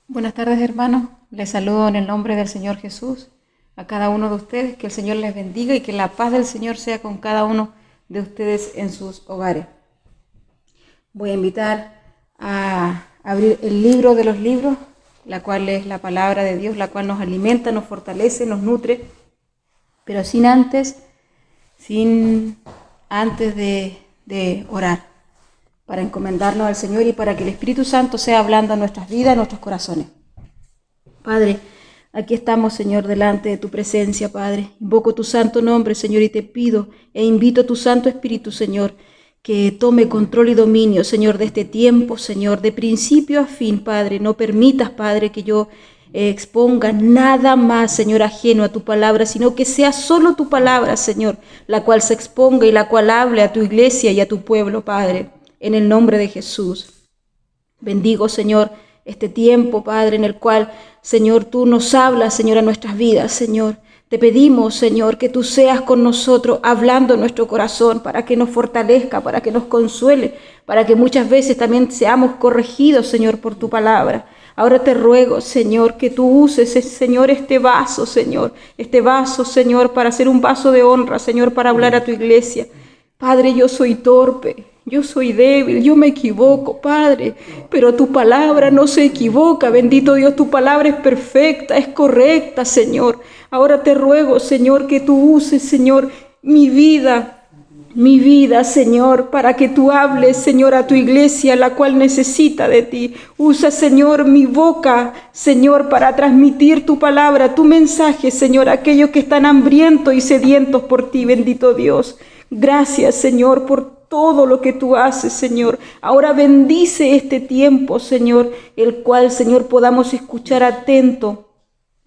Buenas tardes, hermanos. Les saludo en el nombre del Señor Jesús a cada uno de ustedes. Que el Señor les bendiga y que la paz del Señor sea con cada uno de ustedes en sus hogares. Voy a invitar a abrir el libro de los libros, la cual es la palabra de Dios, la cual nos alimenta, nos fortalece, nos nutre, pero sin antes de orar, para encomendarnos al Señor y para que el Espíritu Santo sea hablando a nuestras vidas, a nuestros corazones. Padre, aquí estamos, Señor, delante de tu presencia, Padre. Invoco tu santo nombre, Señor, y te pido e invito a tu Santo Espíritu, Señor, que tome control y dominio, Señor, de este tiempo, Señor, de principio a fin, Padre. No permitas, Padre, que yo exponga nada más, Señor, ajeno a tu palabra, sino que sea solo tu palabra, Señor, la cual se exponga y la cual hable a tu iglesia y a tu pueblo, Padre. En el nombre de Jesús. Bendigo, Señor, este tiempo, Padre, en el cual, Señor, tú nos hablas, Señor, a nuestras vidas, Señor. Te pedimos, Señor, que tú seas con nosotros, hablando en nuestro corazón, para que nos fortalezca, para que nos consuele, para que muchas veces también seamos corregidos, Señor, por tu palabra. Ahora te ruego, Señor, que tú uses, Señor, este vaso, Señor, para ser un vaso de honra, Señor, para hablar a tu iglesia. Padre, yo soy torpe, yo soy débil, yo me equivoco, Padre, pero tu palabra no se equivoca. Bendito Dios, tu palabra es perfecta, es correcta, Señor. Ahora te ruego, Señor, que tú uses, Señor, mi vida, mi vida, Señor, para que tú hables, Señor, a tu iglesia, la cual necesita de ti. Usa, Señor, mi boca, Señor, para transmitir tu palabra, tu mensaje, Señor, a aquellos que están hambrientos y sedientos por ti, bendito Dios. Gracias, Señor, por todo lo que tú haces, Señor. Ahora bendice este tiempo, Señor, el cual, Señor, podamos escuchar atento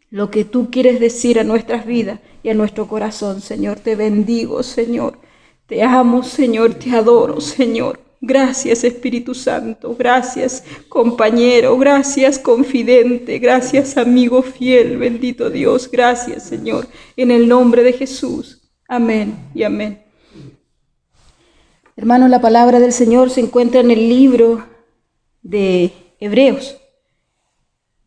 lo que tú quieres decir a nuestras vidas y a nuestro corazón, Señor. Te bendigo, Señor. Te amo, Señor, te adoro, Señor. Gracias, Espíritu Santo. Gracias, compañero. Gracias, confidente. Gracias, amigo fiel. Bendito Dios. Gracias, Señor. En el nombre de Jesús. Amén y amén. Hermanos, la palabra del Señor se encuentra en el libro de Hebreos.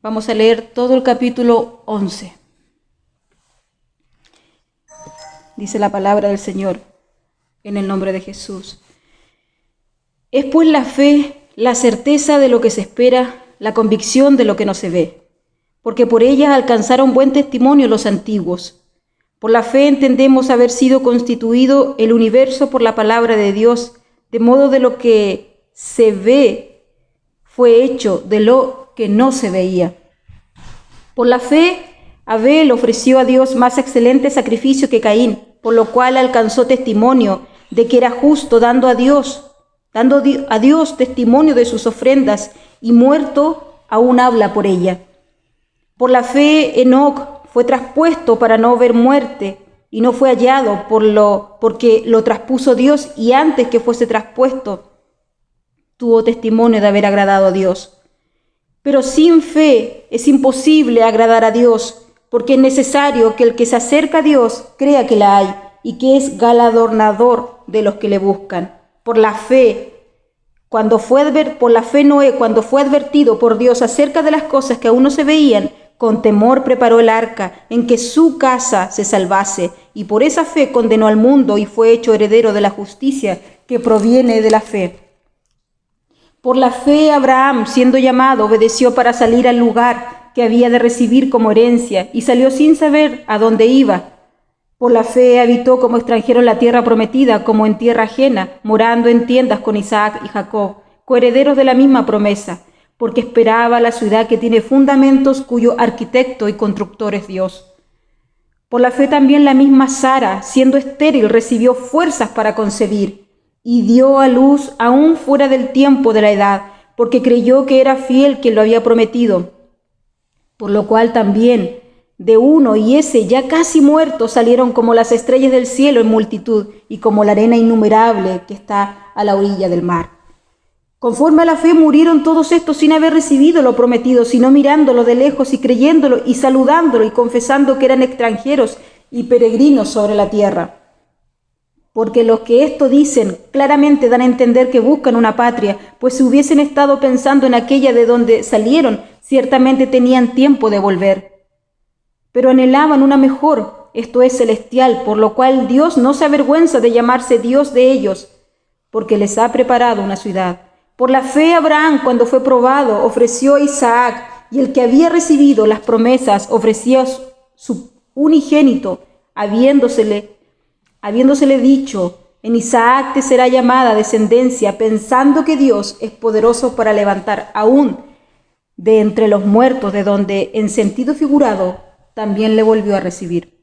Vamos a leer todo el capítulo 11. Dice la palabra del Señor. En el nombre de Jesús. Es pues la fe, la certeza de lo que se espera, la convicción de lo que no se ve, porque por ella alcanzaron buen testimonio los antiguos. Por la fe entendemos haber sido constituido el universo por la palabra de Dios, de modo de lo que se ve fue hecho de lo que no se veía. Por la fe, Abel ofreció a Dios más excelente sacrificio que Caín, por lo cual alcanzó testimonio de que era justo, dando a Dios testimonio de sus ofrendas, y muerto aún habla por ella. Por la fe Enoc fue traspuesto para no ver muerte, y no fue hallado porque lo traspuso Dios, y antes que fuese traspuesto tuvo testimonio de haber agradado a Dios. Pero sin fe es imposible agradar a Dios, porque es necesario que el que se acerca a Dios crea que la hay, y que es galardonador de los que le buscan. Por la fe Noé, cuando fue advertido por Dios acerca de las cosas que aún no se veían, con temor preparó el arca en que su casa se salvase, y por esa fe condenó al mundo y fue hecho heredero de la justicia que proviene de la fe. Por la fe Abraham, siendo llamado, obedeció para salir al lugar que había de recibir como herencia, y salió sin saber a dónde iba. Por la fe habitó como extranjero en la tierra prometida, como en tierra ajena, morando en tiendas con Isaac y Jacob, coherederos de la misma promesa, porque esperaba la ciudad que tiene fundamentos, cuyo arquitecto y constructor es Dios. Por la fe también la misma Sara, siendo estéril, recibió fuerzas para concebir, y dio a luz aún fuera del tiempo de la edad, porque creyó que era fiel quien lo había prometido. Por lo cual también de uno y ese ya casi muerto salieron como las estrellas del cielo en multitud, y como la arena innumerable que está a la orilla del mar. Conforme a la fe murieron todos estos sin haber recibido lo prometido, sino mirándolo de lejos y creyéndolo y saludándolo y confesando que eran extranjeros y peregrinos sobre la tierra. Porque los que esto dicen claramente dan a entender que buscan una patria, pues si hubiesen estado pensando en aquella de donde salieron, ciertamente tenían tiempo de volver. Pero anhelaban una mejor, esto es celestial, por lo cual Dios no se avergüenza de llamarse Dios de ellos, porque les ha preparado una ciudad. Por la fe Abraham, cuando fue probado, ofreció a Isaac, y el que había recibido las promesas ofrecía su unigénito, habiéndosele dicho: en Isaac te será llamada descendencia, pensando que Dios es poderoso para levantar aún de entre los muertos, de donde, en sentido figurado, también le volvió a recibir.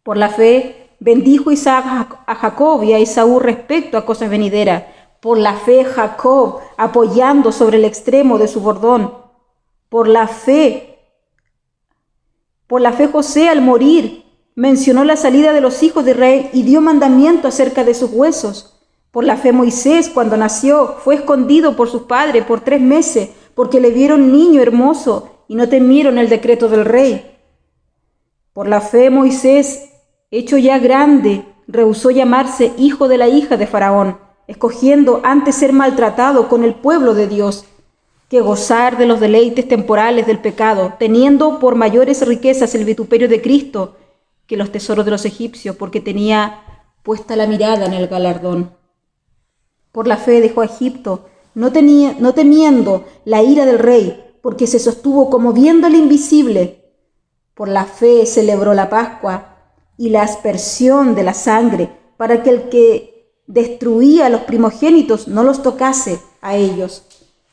Por la fe bendijo Isaac a Jacob y a Esaú respecto a cosas venideras. Por la fe Jacob, apoyando sobre el extremo de su bordón. Por la fe José, al morir, mencionó la salida de los hijos de Israel y dio mandamiento acerca de sus huesos. Por la fe Moisés, cuando nació, fue escondido por sus padres por 3 meses, porque le vieron niño hermoso y no temieron el decreto del rey. Por la fe Moisés, hecho ya grande, rehusó llamarse hijo de la hija de Faraón, escogiendo antes ser maltratado con el pueblo de Dios, que gozar de los deleites temporales del pecado, teniendo por mayores riquezas el vituperio de Cristo que los tesoros de los egipcios, porque tenía puesta la mirada en el galardón. Por la fe dejó a Egipto, no temiendo la ira del rey, porque se sostuvo como viendo el invisible. Por la fe celebró la Pascua y la aspersión de la sangre, para que el que destruía a los primogénitos no los tocase a ellos.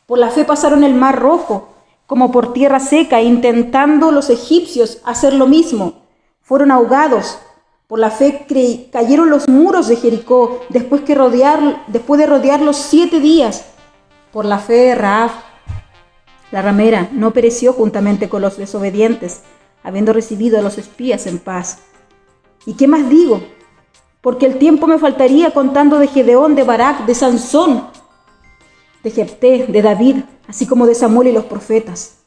Por la fe pasaron el mar Rojo, como por tierra seca, intentando los egipcios hacer lo mismo. Fueron ahogados. Por la fe cayeron los muros de Jericó después de rodearlos 7 días. Por la fe Rahab, la ramera, no pereció juntamente con los desobedientes, habiendo recibido a los espías en paz. ¿Y qué más digo? Porque el tiempo me faltaría contando de Gedeón, de Barak, de Sansón, de Jefté, de David, así como de Samuel y los profetas,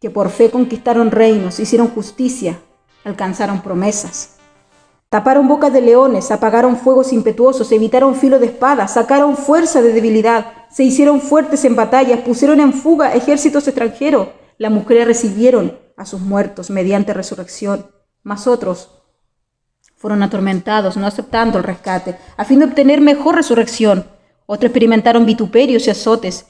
que por fe conquistaron reinos, hicieron justicia, alcanzaron promesas. Taparon bocas de leones, apagaron fuegos impetuosos, evitaron filo de espada, sacaron fuerza de debilidad, se hicieron fuertes en batallas, pusieron en fuga ejércitos extranjeros. Las mujeres recibieron a sus muertos mediante resurrección, mas otros fueron atormentados, no aceptando el rescate, a fin de obtener mejor resurrección. Otros experimentaron vituperios y azotes,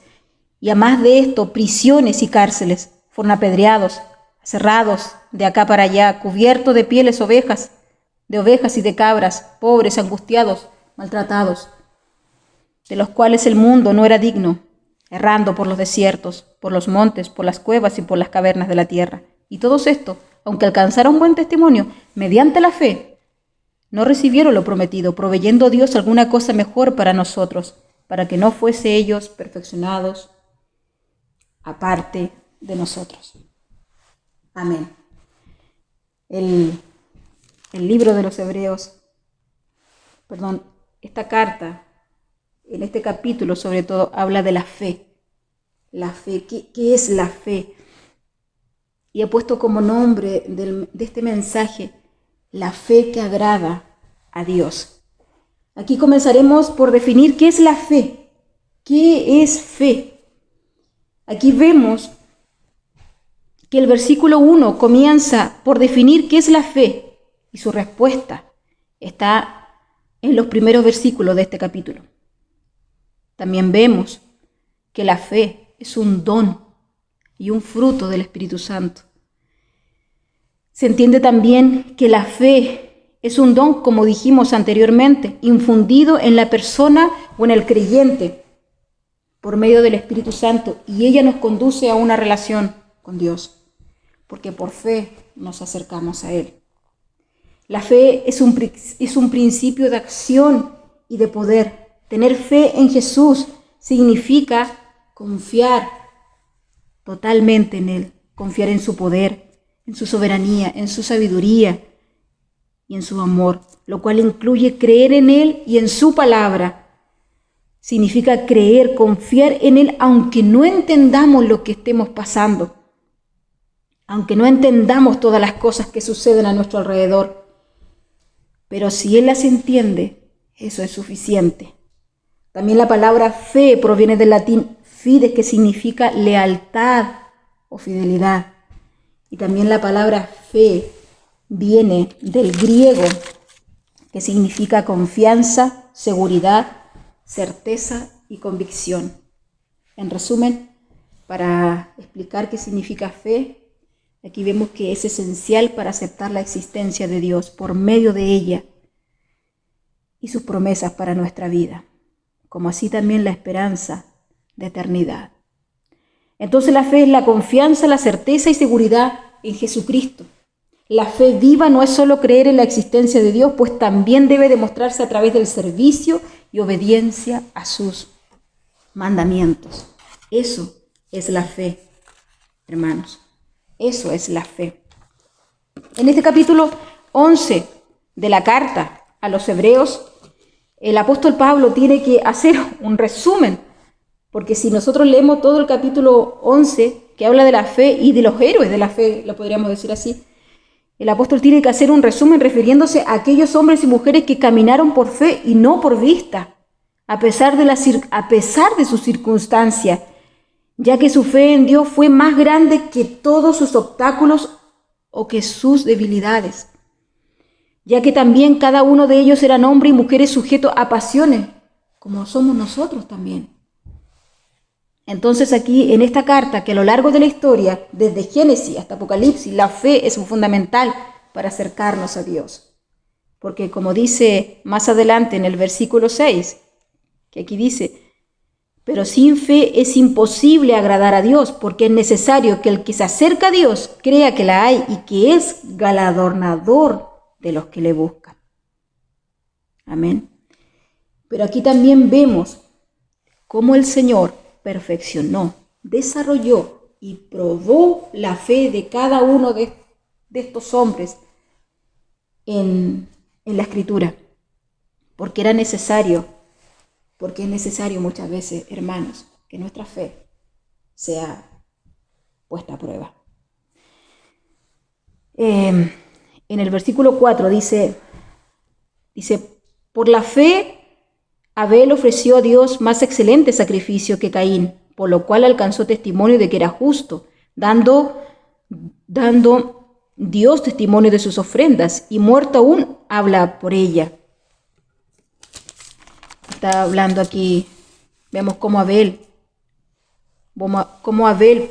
y a más de esto, prisiones y cárceles. Fueron apedreados, cerrados de acá para allá, cubiertos de pieles de ovejas y de cabras, pobres, angustiados, maltratados, de los cuales el mundo no era digno, errando por los desiertos, por los montes, por las cuevas y por las cavernas de la tierra. Y todos estos, aunque alcanzaron buen testimonio, mediante la fe, no recibieron lo prometido, proveyendo Dios alguna cosa mejor para nosotros, para que no fuese ellos perfeccionados aparte de nosotros. Amén. El libro de los Hebreos, esta carta, en este capítulo sobre todo, habla de la fe. La fe, ¿qué es la fe? Y he puesto como nombre de este mensaje, la fe que agrada a Dios. Aquí comenzaremos por definir qué es la fe. ¿Qué es fe? Aquí vemos que el versículo 1 comienza por definir qué es la fe y su respuesta está en los primeros versículos de este capítulo. También vemos que la fe es un don y un fruto del Espíritu Santo. Se entiende también que la fe es un don, como dijimos anteriormente, infundido en la persona o en el creyente por medio del Espíritu Santo, y ella nos conduce a una relación con Dios, porque por fe nos acercamos a Él. La fe es un principio de acción y de poder. Tener fe en Jesús significa confiar totalmente en Él, confiar en su poder, en su soberanía, en su sabiduría y en su amor, lo cual incluye creer en Él y en su palabra. Significa creer, confiar en Él, aunque no entendamos lo que estemos pasando, aunque no entendamos todas las cosas que suceden a nuestro alrededor. Pero si Él las entiende, eso es suficiente. También la palabra fe proviene del latín fides, que significa lealtad o fidelidad. Y también la palabra fe viene del griego, que significa confianza, seguridad, certeza y convicción. En resumen, para explicar qué significa fe, aquí vemos que es esencial para aceptar la existencia de Dios por medio de ella y sus promesas para nuestra vida, como así también la esperanza de eternidad. Entonces la fe es la confianza, la certeza y seguridad en Jesucristo. La fe viva no es solo creer en la existencia de Dios, pues también debe demostrarse a través del servicio y obediencia a sus mandamientos. Eso es la fe, hermanos. Eso es la fe. En este capítulo 11 de la carta a los Hebreos, el apóstol Pablo tiene que hacer un resumen, porque si nosotros leemos todo el capítulo 11, que habla de la fe y de los héroes de la fe, lo podríamos decir así, el apóstol tiene que hacer un resumen refiriéndose a aquellos hombres y mujeres que caminaron por fe y no por vista, a pesar de sus circunstancias, ya que su fe en Dios fue más grande que todos sus obstáculos o que sus debilidades, ya que también cada uno de ellos eran hombres y mujeres sujetos a pasiones, como somos nosotros también. Entonces aquí en esta carta, que a lo largo de la historia, desde Génesis hasta Apocalipsis, la fe es fundamental para acercarnos a Dios. Porque como dice más adelante en el versículo 6, que aquí dice, pero sin fe es imposible agradar a Dios, porque es necesario que el que se acerca a Dios crea que la hay y que es galardonador de los que le buscan. Amén. Pero aquí también vemos cómo el Señor perfeccionó, desarrolló y probó la fe de cada uno de estos hombres en la Escritura, porque era necesario, porque es necesario muchas veces, hermanos, que nuestra fe sea puesta a prueba. En el versículo 4 dice, por la fe Abel ofreció a Dios más excelente sacrificio que Caín, por lo cual alcanzó testimonio de que era justo, dando Dios testimonio de sus ofrendas, y muerto aún habla por ella. Está hablando aquí, vemos cómo Abel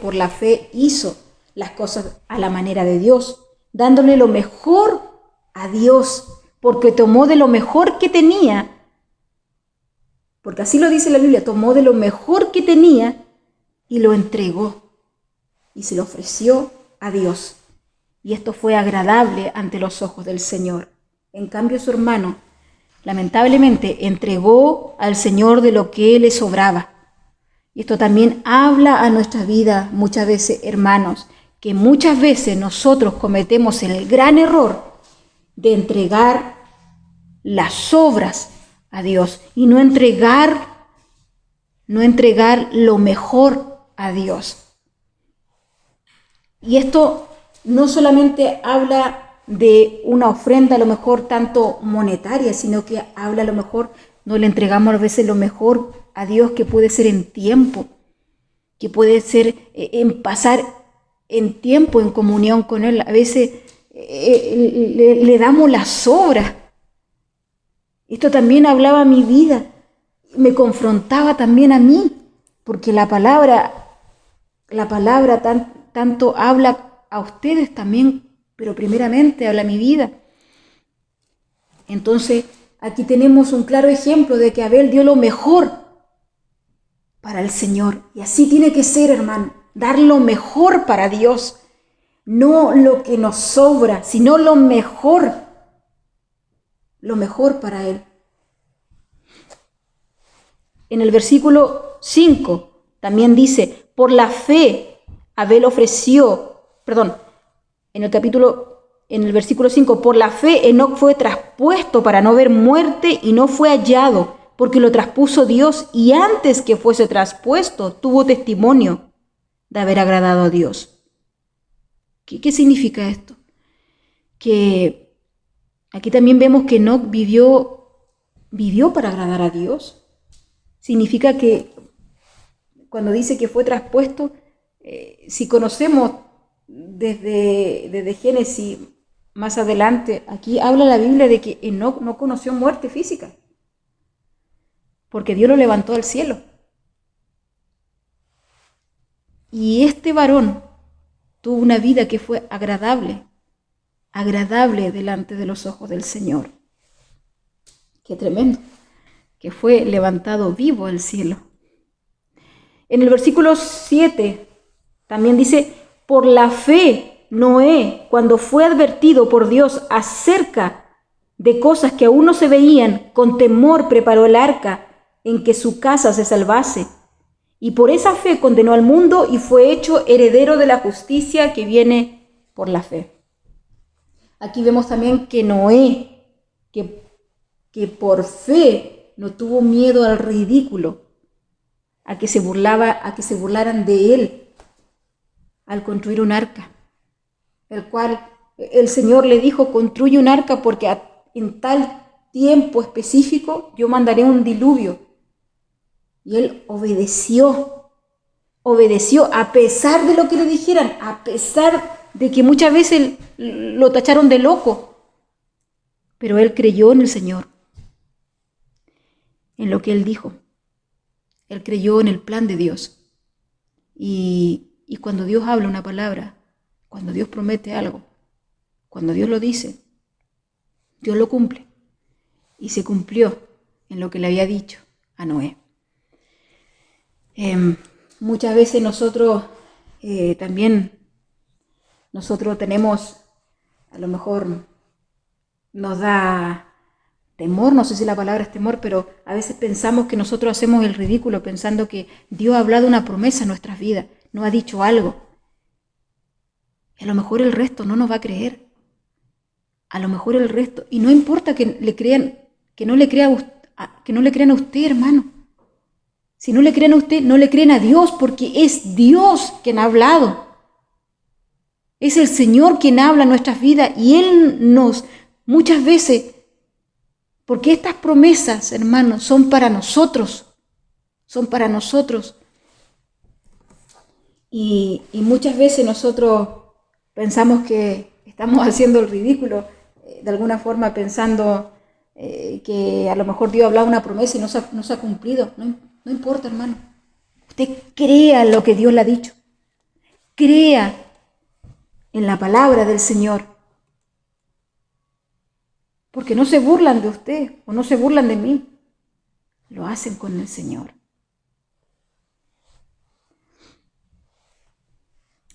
por la fe hizo las cosas a la manera de Dios, dándole lo mejor a Dios, porque tomó de lo mejor que tenía, porque así lo dice la Biblia, tomó de lo mejor que tenía y lo entregó y se lo ofreció a Dios. Y esto fue agradable ante los ojos del Señor. En cambio, su hermano, lamentablemente, entregó al Señor de lo que le sobraba. Y esto también habla a nuestra vida muchas veces, hermanos, que muchas veces nosotros cometemos el gran error de entregar las sobras a Dios y no entregar lo mejor a Dios. Y esto no solamente habla de una ofrenda a lo mejor tanto monetaria, sino que habla a lo mejor, no le entregamos a veces lo mejor a Dios, que puede ser en tiempo, que puede ser en pasar en tiempo en comunión con Él. A veces le damos las sobras. Esto también hablaba a mi vida, me confrontaba también a mí, porque la palabra tanto habla a ustedes también, pero primeramente habla a mi vida. Entonces, aquí tenemos un claro ejemplo de que Abel dio lo mejor para el Señor. Y así tiene que ser, hermano, dar lo mejor para Dios. No lo que nos sobra, sino lo mejor para Él. En el versículo 5 también dice, por la fe Abel ofreció, en el versículo 5, por la fe Enoc fue traspuesto para no ver muerte y no fue hallado, porque lo traspuso Dios, y antes que fuese traspuesto tuvo testimonio de haber agradado a Dios. ¿Qué significa esto? Que aquí también vemos que Enoc vivió para agradar a Dios. Significa que cuando dice que fue traspuesto, si conocemos desde Génesis más adelante, aquí habla la Biblia de que Enoc no conoció muerte física, porque Dios lo levantó al cielo. Y este varón tuvo una vida que fue agradable delante de los ojos del Señor. Qué tremendo, que fue levantado vivo al cielo. En el versículo 7 también dice, por la fe Noé, cuando fue advertido por Dios acerca de cosas que aún no se veían, con temor preparó el arca en que su casa se salvase. Y por esa fe condenó al mundo y fue hecho heredero de la justicia que viene por la fe. Aquí vemos también que Noé, que por fe no tuvo miedo al ridículo, a que se burlaran de él al construir un arca, el cual el Señor le dijo, construye un arca porque en tal tiempo específico yo mandaré un diluvio. Y él obedeció a pesar de lo que le dijeran, a pesar de que muchas veces lo tacharon de loco. Pero él creyó en el Señor, en lo que él dijo. Él creyó en el plan de Dios. Y cuando Dios habla una palabra, cuando Dios promete algo, cuando Dios lo dice, Dios lo cumple. Y se cumplió en lo que le había dicho a Noé. Muchas veces nosotros tenemos, a lo mejor nos da temor, no sé si la palabra es temor, pero a veces pensamos que nosotros hacemos el ridículo pensando que Dios ha hablado una promesa en nuestras vidas, nos ha dicho algo. Y a lo mejor el resto no nos va a creer. A lo mejor el resto, y no importa que le crean, que no le crean a usted, hermano. Si no le creen a usted, no le creen a Dios, porque es Dios quien ha hablado. Es el Señor quien habla en nuestras vidas y Él nos, muchas veces, porque estas promesas, hermanos, son para nosotros. Son para nosotros. Y muchas veces nosotros pensamos que estamos haciendo el ridículo, de alguna forma pensando que a lo mejor Dios ha hablado una promesa y no se ha cumplido. No importa, hermano. Usted crea en lo que Dios le ha dicho. Crea en la palabra del Señor. Porque no se burlan de usted o no se burlan de mí. Lo hacen con el Señor.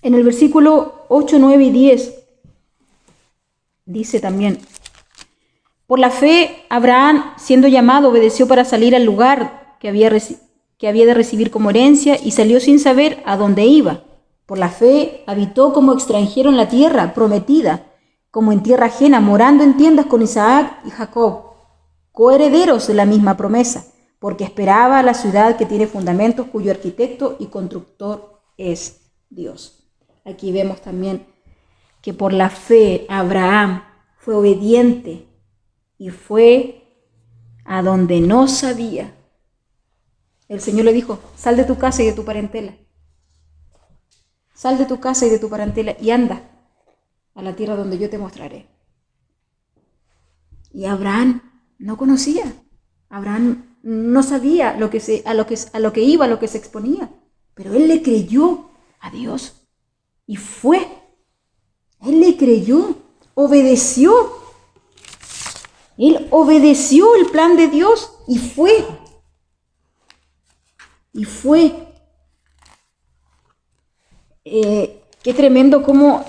En el versículo 8, 9 y 10 dice también: por la fe, Abraham, siendo llamado, obedeció para salir al lugar que había de recibir como herencia y salió sin saber a dónde iba. Por la fe habitó como extranjero en la tierra prometida, como en tierra ajena, morando en tiendas con Isaac y Jacob, coherederos de la misma promesa, porque esperaba la ciudad que tiene fundamentos, cuyo arquitecto y constructor es Dios. Aquí vemos también que por la fe Abraham fue obediente y fue a donde no sabía. El Señor le dijo: sal de tu casa y de tu parentela. Sal de tu casa y de tu parentela y anda a la tierra donde yo te mostraré. Y Abraham no conocía. Abraham no sabía a lo que iba, a lo que se exponía. Pero él le creyó a Dios. Y fue. Él le creyó, obedeció. Él obedeció el plan de Dios y fue. Y fue. Qué tremendo como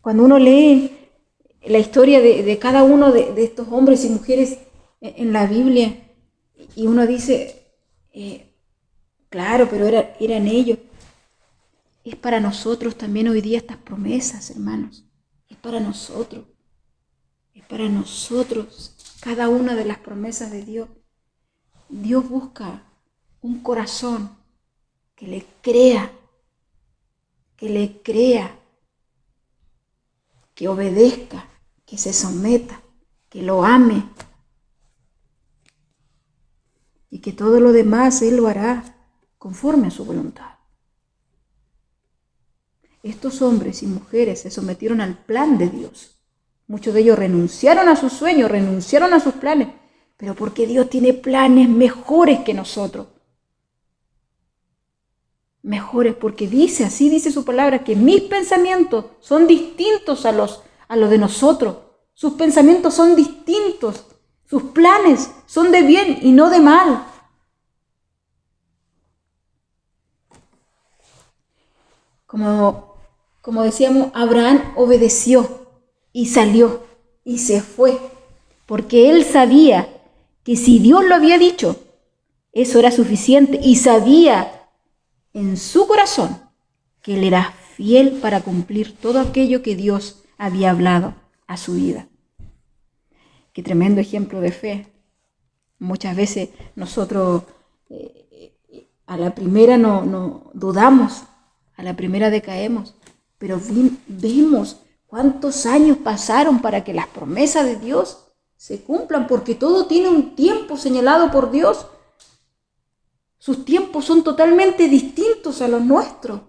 cuando uno lee la historia de cada uno de estos hombres y mujeres en la Biblia, y uno dice, claro, pero eran ellos. Es para nosotros también hoy día estas promesas, hermanos. Es para nosotros. Es para nosotros cada una de las promesas de Dios. Dios busca un corazón que le crea, que obedezca, que se someta, que lo ame y que todo lo demás Él lo hará conforme a su voluntad. Estos hombres y mujeres se sometieron al plan de Dios. Muchos de ellos renunciaron a sus sueños, renunciaron a sus planes, pero porque Dios tiene planes mejores que nosotros. Mejores, porque así dice su palabra, que mis pensamientos son distintos a los de nosotros. Sus pensamientos son distintos. Sus planes son de bien y no de mal. Como decíamos, Abraham obedeció y salió y se fue, porque él sabía que si Dios lo había dicho, eso era suficiente, y sabía en su corazón que él era fiel para cumplir todo aquello que Dios había hablado a su vida. Qué tremendo ejemplo de fe. Muchas veces nosotros a la primera no dudamos, a la primera decaemos, pero vemos cuántos años pasaron para que las promesas de Dios se cumplan, porque todo tiene un tiempo señalado por Dios. Sus tiempos son totalmente distintos a los nuestros.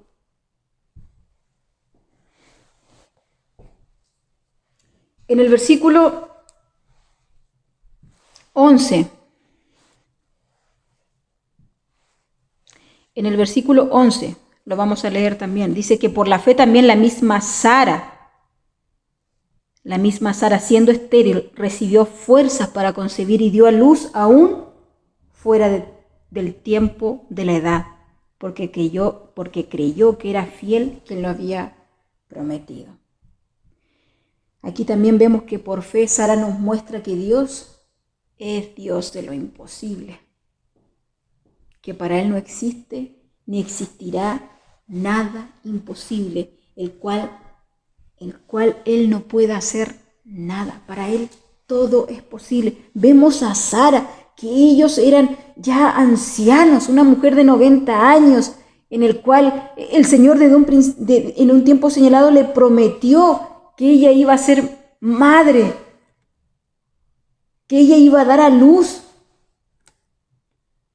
En el versículo 11, lo vamos a leer también, dice que por la fe también la misma Sara, La misma Sara, siendo estéril, recibió fuerzas para concebir y dio a luz aún fuera del tiempo de la edad, porque creyó que era fiel quien lo había prometido. Aquí también vemos que por fe Sara nos muestra que Dios es Dios de lo imposible, que para Él no existe ni existirá nada imposible, el cual Él no puede hacer nada. Para Él todo es posible. Vemos a Sara, que ellos eran ya ancianos, una mujer de 90 años, en el cual el Señor en un tiempo señalado le prometió que ella iba a ser madre, que ella iba a dar a luz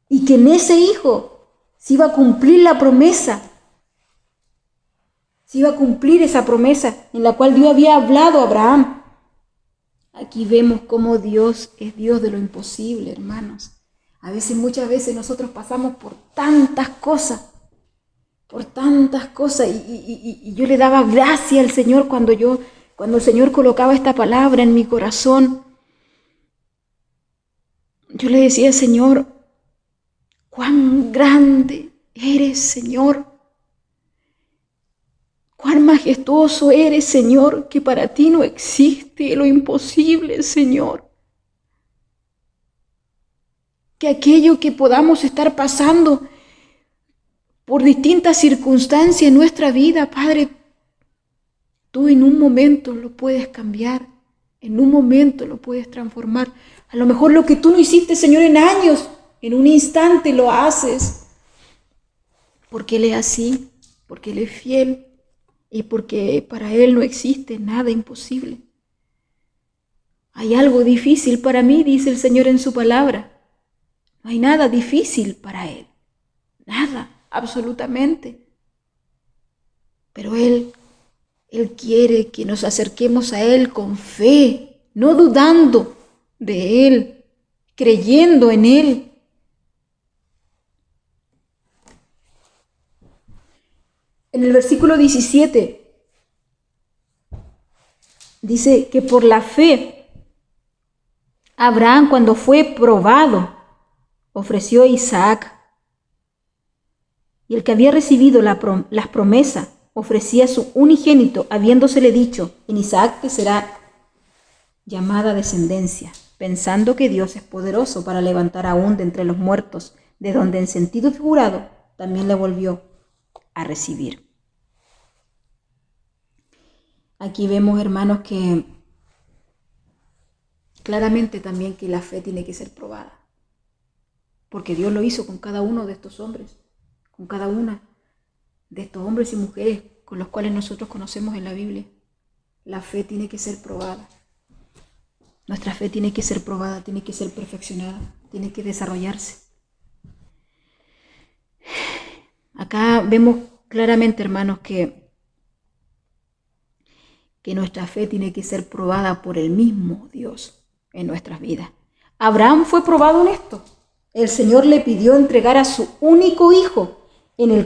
y que en ese hijo se iba a cumplir la promesa. Se iba a cumplir esa promesa en la cual Dios había hablado a Abraham. Aquí vemos cómo Dios es Dios de lo imposible, hermanos. Muchas veces nosotros pasamos por tantas cosas, y yo le daba gracias al Señor cuando el Señor colocaba esta palabra en mi corazón. Yo le decía, Señor, cuán grande eres, Señor. Cuán majestuoso eres, Señor, que para ti no existe lo imposible, Señor. Que aquello que podamos estar pasando por distintas circunstancias en nuestra vida, Padre, tú en un momento lo puedes cambiar, en un momento lo puedes transformar. A lo mejor lo que tú no hiciste, Señor, en años, en un instante lo haces. Porque Él es así, porque Él es fiel y porque para Él no existe nada imposible. Hay algo difícil para mí, dice el Señor en su palabra. No hay nada difícil para Él. Nada, absolutamente. Pero Él quiere que nos acerquemos a Él con fe, no dudando de Él, creyendo en Él. En el versículo 17 dice que por la fe, Abraham, cuando fue probado, ofreció a Isaac. Y el que había recibido las promesas ofrecía su unigénito, habiéndosele dicho, en Isaac te será llamada descendencia, pensando que Dios es poderoso para levantar aún de entre los muertos, de donde en sentido figurado también le volvió a recibir. Aquí vemos, hermanos, que claramente también que la fe tiene que ser probada, porque Dios lo hizo con cada uno de estos hombres, con cada una de estos hombres y mujeres con los cuales nosotros conocemos en la Biblia. La fe tiene que ser probada. Nuestra fe tiene que ser probada, tiene que ser perfeccionada, tiene que desarrollarse. Acá vemos claramente, hermanos, que nuestra fe tiene que ser probada por el mismo Dios en nuestras vidas. Abraham fue probado en esto. El Señor le pidió entregar a su único hijo, en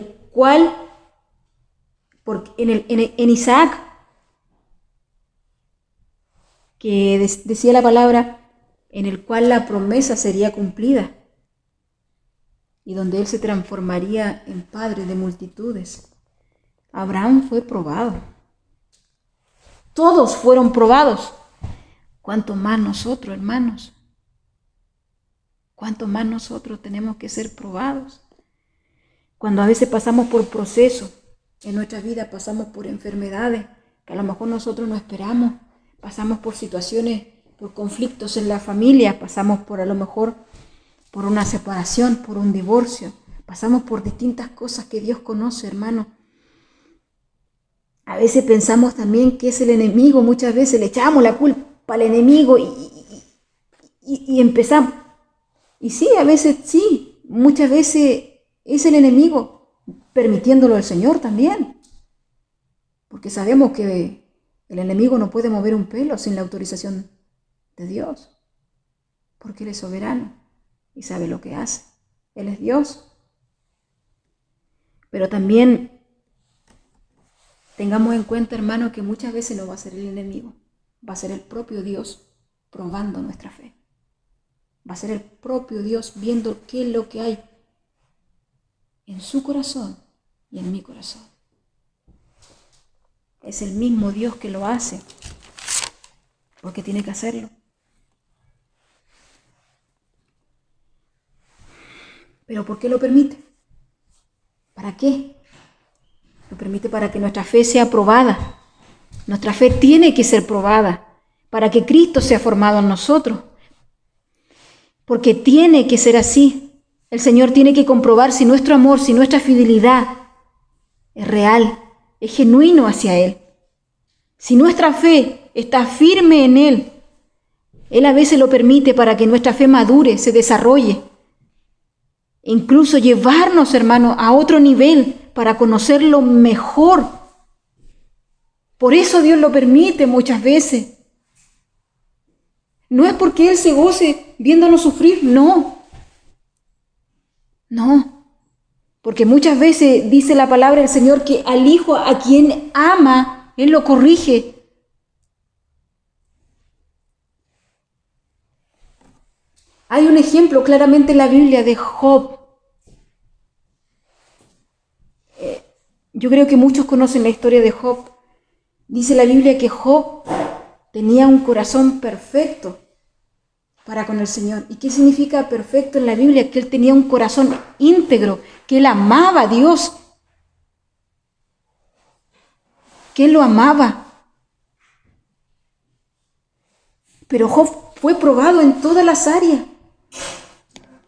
Isaac, que decía la palabra, en el cual la promesa sería cumplida y donde él se transformaría en padre de multitudes. Abraham fue probado. Todos fueron probados. ¿Cuánto más nosotros, hermanos? ¿Cuánto más nosotros tenemos que ser probados? Cuando a veces pasamos por procesos en nuestra vida, pasamos por enfermedades que a lo mejor nosotros no esperamos, pasamos por situaciones, por conflictos en la familia, pasamos por a lo mejor por una separación, por un divorcio, pasamos por distintas cosas que Dios conoce, hermano. A veces pensamos también que es el enemigo, muchas veces le echamos la culpa al enemigo y empezamos. Y sí, a veces sí, muchas veces es el enemigo, permitiéndolo el Señor también. Porque sabemos que el enemigo no puede mover un pelo sin la autorización de Dios. Porque Él es soberano y sabe lo que hace. Él es Dios. Pero también tengamos en cuenta, hermano, que muchas veces no va a ser el enemigo. va a ser el propio Dios probando nuestra fe. Va a ser el propio Dios viendo qué es lo que hay en su corazón y en mi corazón. Es el mismo Dios que lo hace, porque tiene que hacerlo. ¿Pero por qué lo permite? ¿Para qué? Lo permite para que nuestra fe sea probada. Nuestra fe tiene que ser probada para que Cristo sea formado en nosotros. Porque tiene que ser así. El Señor tiene que comprobar si nuestro amor, si nuestra fidelidad es real, es genuino hacia Él. Si nuestra fe está firme en Él, Él a veces lo permite para que nuestra fe madure, se desarrolle. Incluso llevarnos, hermano, a otro nivel para conocerlo mejor. Por eso Dios lo permite muchas veces. No es porque Él se goce viéndonos sufrir, no. No. Porque muchas veces dice la palabra del Señor que al Hijo a quien ama, Él lo corrige. Hay un ejemplo claramente en la Biblia de Job. Yo creo que muchos conocen la historia de Job. Dice la Biblia que Job tenía un corazón perfecto para con el Señor. ¿Y qué significa perfecto en la Biblia? Que él tenía un corazón íntegro, que él amaba a Dios, que él lo amaba. Pero Job fue probado en todas las áreas.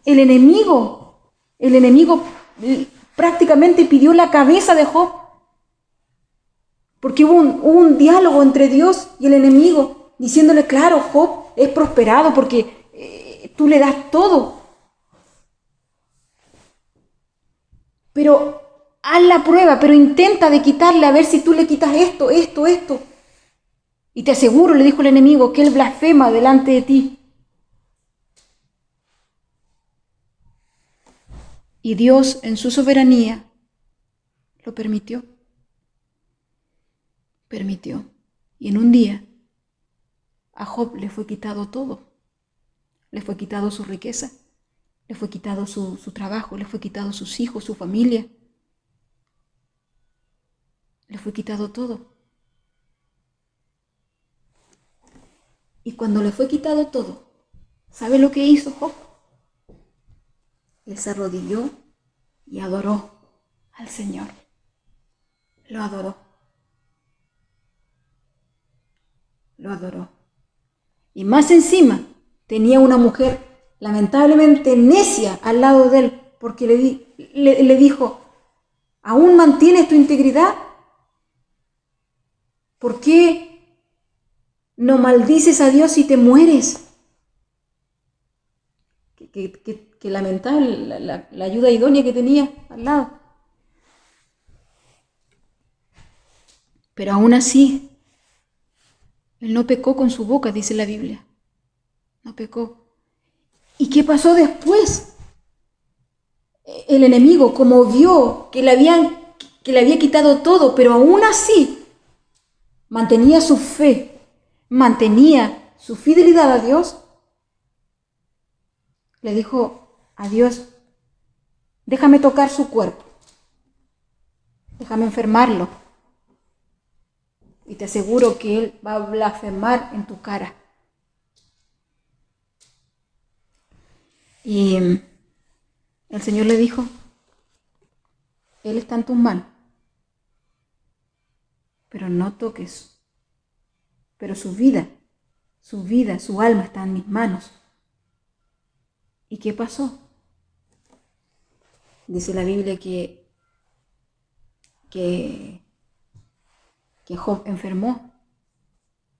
El enemigo prácticamente pidió la cabeza de Job, porque hubo un diálogo entre Dios y el enemigo, diciéndole, claro, Job es prosperado porque tú le das todo. Pero haz la prueba, pero intenta de quitarle, a ver si tú le quitas esto. Y te aseguro, le dijo el enemigo, que él blasfema delante de ti. Y Dios, en su soberanía, lo permitió. Y en un día, a Job le fue quitado todo. Le fue quitado su riqueza, le fue quitado su trabajo, le fue quitado sus hijos, su familia. Le fue quitado todo. Y cuando le fue quitado todo, ¿sabe lo que hizo Job? Él se arrodilló y adoró al Señor. Lo adoró. Y más encima, tenía una mujer lamentablemente necia al lado de él, porque le dijo, ¿aún mantienes tu integridad? ¿Por qué no maldices a Dios y te mueres? Qué lamentable la ayuda idónea que tenía al lado. Pero aún así, él no pecó con su boca, dice la Biblia. No pecó. ¿Y qué pasó después? El enemigo, como vio que le había quitado todo, pero aún así mantenía su fe, mantenía su fidelidad a Dios, le dijo a Dios, déjame tocar su cuerpo, déjame enfermarlo, y te aseguro que él va a blasfemar en tu cara. Y el Señor le dijo, Él está en tus manos, pero no toques. Pero su vida, su alma está en mis manos. ¿Y qué pasó? Dice la Biblia que Job enfermó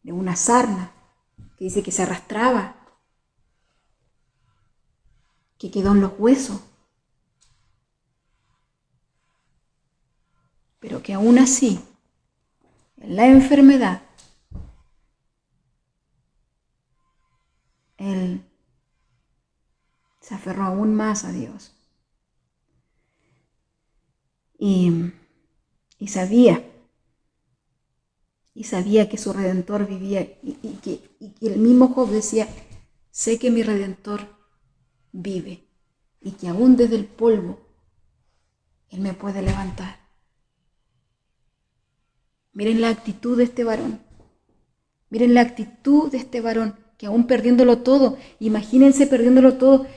de una sarna, que dice que se arrastraba, que quedó en los huesos, pero que aún así, en la enfermedad, él se aferró aún más a Dios. Y sabía y sabía que su Redentor vivía y que el mismo Job decía, sé que mi Redentor vive y que aún desde el polvo Él me puede levantar. Miren la actitud de este varón. Miren la actitud de este varón, que aún perdiéndolo todo, imagínense perdiéndolo todo,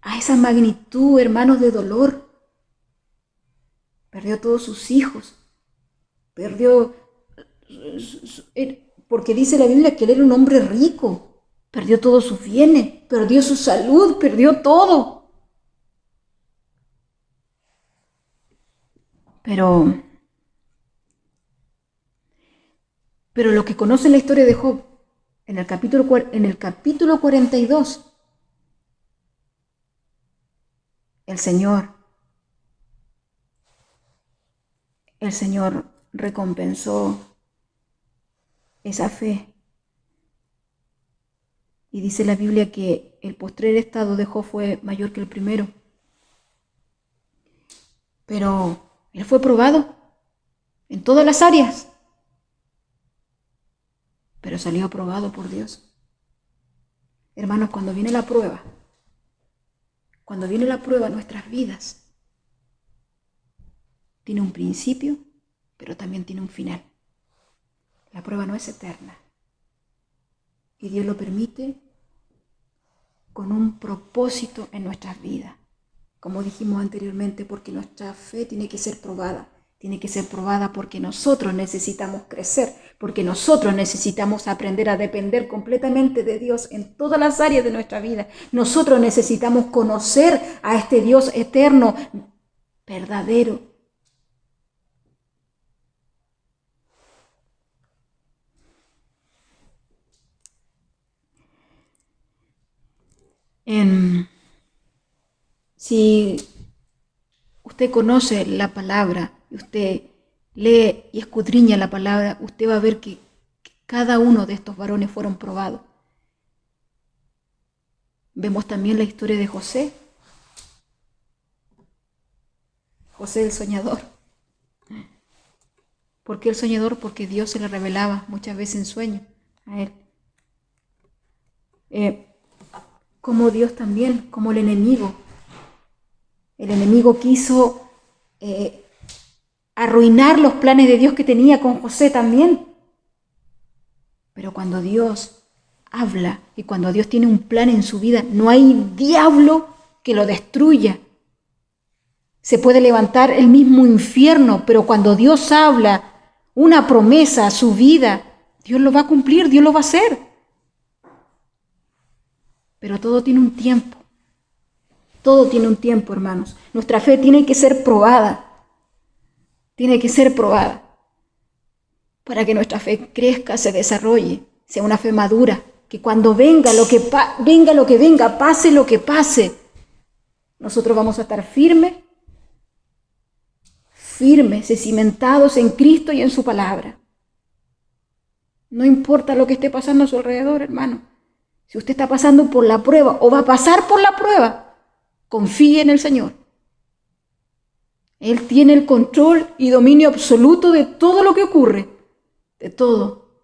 a esa magnitud, hermanos, de dolor. Perdió todos sus hijos. Perdió, porque dice la Biblia que él era un hombre rico. Perdió todos sus bienes, perdió su salud, perdió todo. Pero lo que conocen la historia de Job, en el capítulo 42, el Señor recompensó esa fe. Y dice la Biblia que el postrer estado de Job fue mayor que el primero. Pero él fue probado en todas las áreas. Pero salió aprobado por Dios. Hermanos, cuando viene la prueba a nuestras vidas, tiene un principio, pero también tiene un final. La prueba no es eterna. Y Dios lo permite con un propósito en nuestras vidas. Como dijimos anteriormente, porque nuestra fe tiene que ser probada. Tiene que ser probada porque nosotros necesitamos crecer, porque nosotros necesitamos aprender a depender completamente de Dios en todas las áreas de nuestra vida. Nosotros necesitamos conocer a este Dios eterno, verdadero. Si usted conoce la palabra y usted lee y escudriña la palabra, usted va a ver que cada uno de estos varones fueron probados. Vemos también la historia de José. José el soñador. ¿Por qué el soñador? Porque Dios se le revelaba muchas veces en sueños a él. Como Dios también, como el enemigo. El enemigo quiso arruinar los planes de Dios que tenía con José también. Pero cuando Dios habla y cuando Dios tiene un plan en su vida, no hay diablo que lo destruya. Se puede levantar el mismo infierno, pero cuando Dios habla una promesa a su vida, Dios lo va a cumplir, Dios lo va a hacer. Pero todo tiene un tiempo. Todo tiene un tiempo, hermanos. Nuestra fe tiene que ser probada. Tiene que ser probada para que nuestra fe crezca, se desarrolle, sea una fe madura, que cuando venga lo que venga, pase lo que pase, nosotros vamos a estar firmes y cimentados en Cristo y en su palabra. No importa lo que esté pasando a su alrededor, hermano. Si usted está pasando por la prueba o va a pasar por la prueba, confíe en el Señor. Él tiene el control y dominio absoluto de todo lo que ocurre, de todo.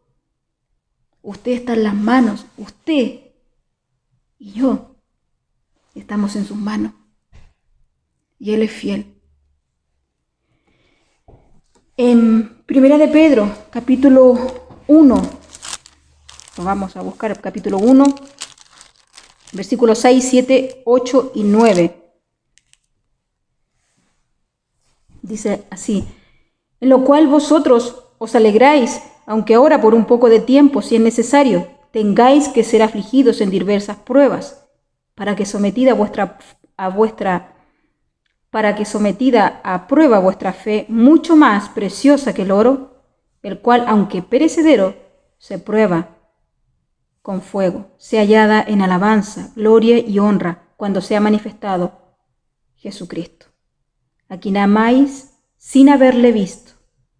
Usted está en las manos, usted y yo estamos en sus manos. Y Él es fiel. En 1 de Pedro, capítulo 1, lo vamos a buscar, capítulo 1, versículos 6, 7, 8 y 9. Dice así: en lo cual vosotros os alegráis, aunque ahora por un poco de tiempo, si es necesario, tengáis que ser afligidos en diversas pruebas, para que sometida a prueba vuestra fe, mucho más preciosa que el oro, el cual, aunque perecedero, se prueba con fuego, sea hallada en alabanza, gloria y honra, cuando sea manifestado Jesucristo, a quien amáis sin haberle visto,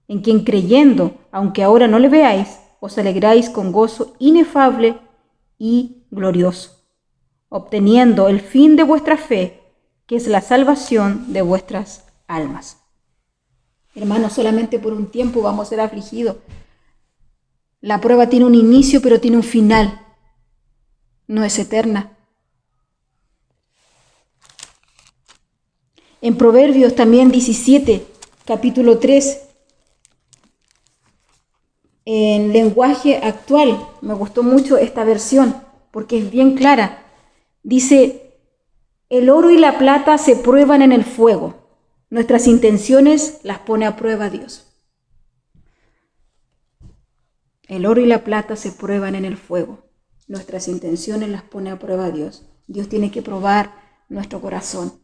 en quien creyendo, aunque ahora no le veáis, os alegráis con gozo inefable y glorioso, obteniendo el fin de vuestra fe, que es la salvación de vuestras almas. Hermanos, solamente por un tiempo vamos a ser afligidos. La prueba tiene un inicio, pero tiene un final. No es eterna. En Proverbios también 17, capítulo 3, en lenguaje actual, me gustó mucho esta versión porque es bien clara. Dice, el oro y la plata se prueban en el fuego. Nuestras intenciones las pone a prueba Dios. El oro y la plata se prueban en el fuego. Nuestras intenciones las pone a prueba Dios. Dios tiene que probar nuestro corazón.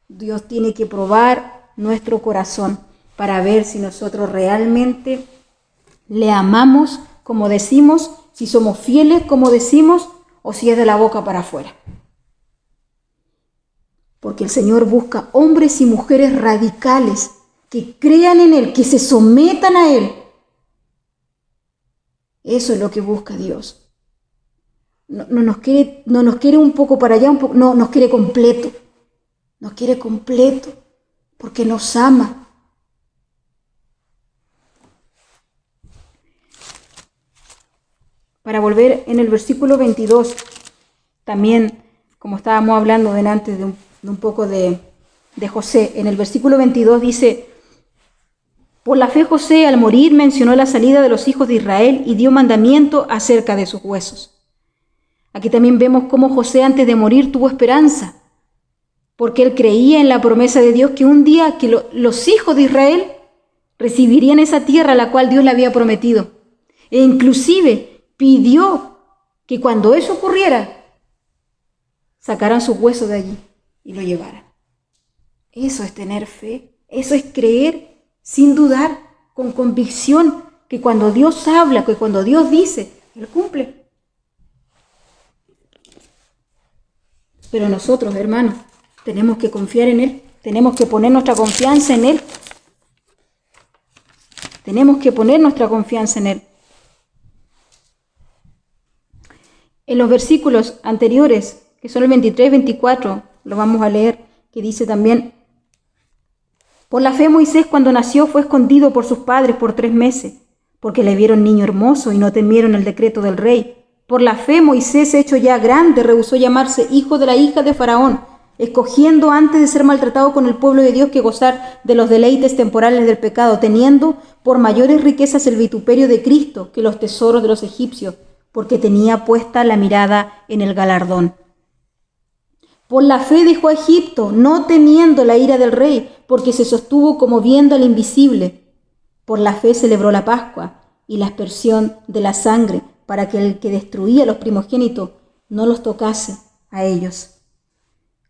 Dios tiene que probar nuestro corazón para ver si nosotros realmente le amamos como decimos, si somos fieles como decimos o si es de la boca para afuera. Porque el Señor busca hombres y mujeres radicales que crean en Él, que se sometan a Él. Eso es lo que busca Dios. No nos quiere un poco para allá, no, nos quiere completo. Nos quiere completo porque nos ama. Para volver en el versículo 22, también, como estábamos hablando delante de un poco de José, en el versículo 22 dice, por la fe José al morir mencionó la salida de los hijos de Israel y dio mandamiento acerca de sus huesos. Aquí también vemos cómo José antes de morir tuvo esperanza, porque él creía en la promesa de Dios que un día que los hijos de Israel recibirían esa tierra a la cual Dios le había prometido. E inclusive pidió que cuando eso ocurriera, sacaran sus huesos de allí y lo llevaran. Eso es tener fe, eso es creer sin dudar, con convicción, que cuando Dios habla, que cuando Dios dice, Él cumple. Pero nosotros, hermanos, tenemos que confiar en Él, tenemos que poner nuestra confianza en Él. Tenemos que poner nuestra confianza en Él. En los versículos anteriores, que son el 23 y 24, lo vamos a leer, que dice también, por la fe Moisés cuando nació fue escondido por sus padres por 3 meses, porque le vieron niño hermoso y no temieron el decreto del rey. Por la fe Moisés, hecho ya grande, rehusó llamarse hijo de la hija de Faraón, escogiendo antes de ser maltratado con el pueblo de Dios que gozar de los deleites temporales del pecado, teniendo por mayores riquezas el vituperio de Cristo que los tesoros de los egipcios, porque tenía puesta la mirada en el galardón. Por la fe dejó a Egipto, no temiendo la ira del rey, porque se sostuvo como viendo al invisible. Por la fe celebró la Pascua y la aspersión de la sangre, para que el que destruía los primogénitos no los tocase a ellos.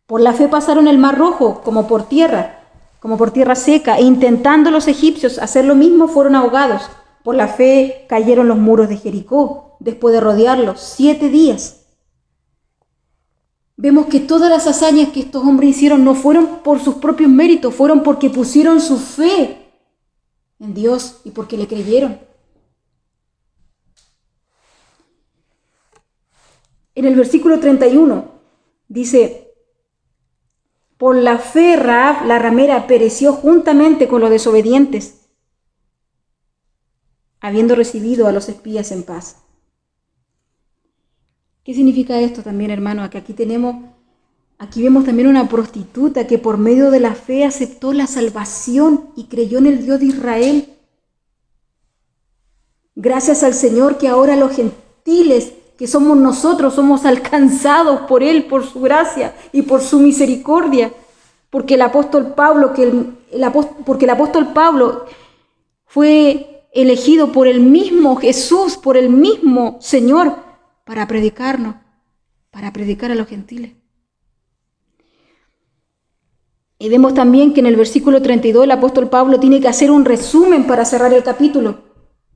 Por la fe pasaron el mar Rojo como por tierra seca, e intentando los egipcios hacer lo mismo fueron ahogados. Por la fe cayeron los muros de Jericó, después de rodearlos 7 días. Vemos que todas las hazañas que estos hombres hicieron no fueron por sus propios méritos, fueron porque pusieron su fe en Dios y porque le creyeron. En el versículo 31 dice, por la fe Rahab la ramera pereció juntamente con los desobedientes, habiendo recibido a los espías en paz. ¿Qué significa esto también, hermano? Que aquí vemos también una prostituta que por medio de la fe aceptó la salvación y creyó en el Dios de Israel. Gracias al Señor que ahora los gentiles, que somos nosotros, somos alcanzados por Él, por su gracia y por su misericordia. Porque el apóstol Pablo, fue elegido por el mismo Jesús, por el mismo Señor, para predicarnos, para predicar a los gentiles. Y vemos también que en el versículo 32 el apóstol Pablo tiene que hacer un resumen para cerrar el capítulo,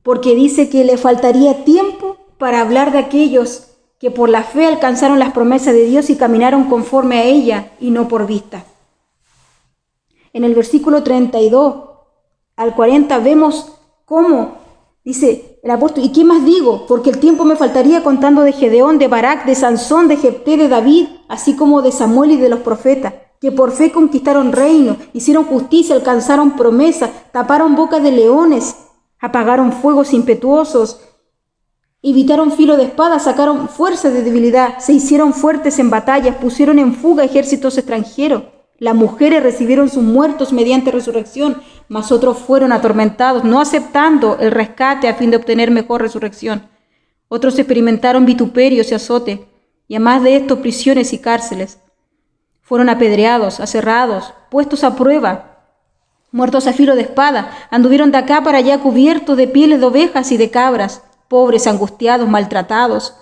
porque dice que le faltaría tiempo para hablar de aquellos que por la fe alcanzaron las promesas de Dios y caminaron conforme a ella y no por vista. En el versículo 32 al 40 vemos cómo dice el apóstol, ¿y qué más digo? Porque el tiempo me faltaría contando de Gedeón, de Barak, de Sansón, de Jefté, de David, así como de Samuel y de los profetas, que por fe conquistaron reino, hicieron justicia, alcanzaron promesa, taparon bocas de leones, apagaron fuegos impetuosos, evitaron filo de espada, sacaron fuerza de debilidad, se hicieron fuertes en batallas, pusieron en fuga ejércitos extranjeros. Las mujeres recibieron sus muertos mediante resurrección, mas otros fueron atormentados, no aceptando el rescate a fin de obtener mejor resurrección. Otros experimentaron vituperios y azote, y además de esto prisiones y cárceles. Fueron apedreados, aserrados, puestos a prueba, muertos a filo de espada, anduvieron de acá para allá cubiertos de pieles de ovejas y de cabras, pobres, angustiados, maltratados,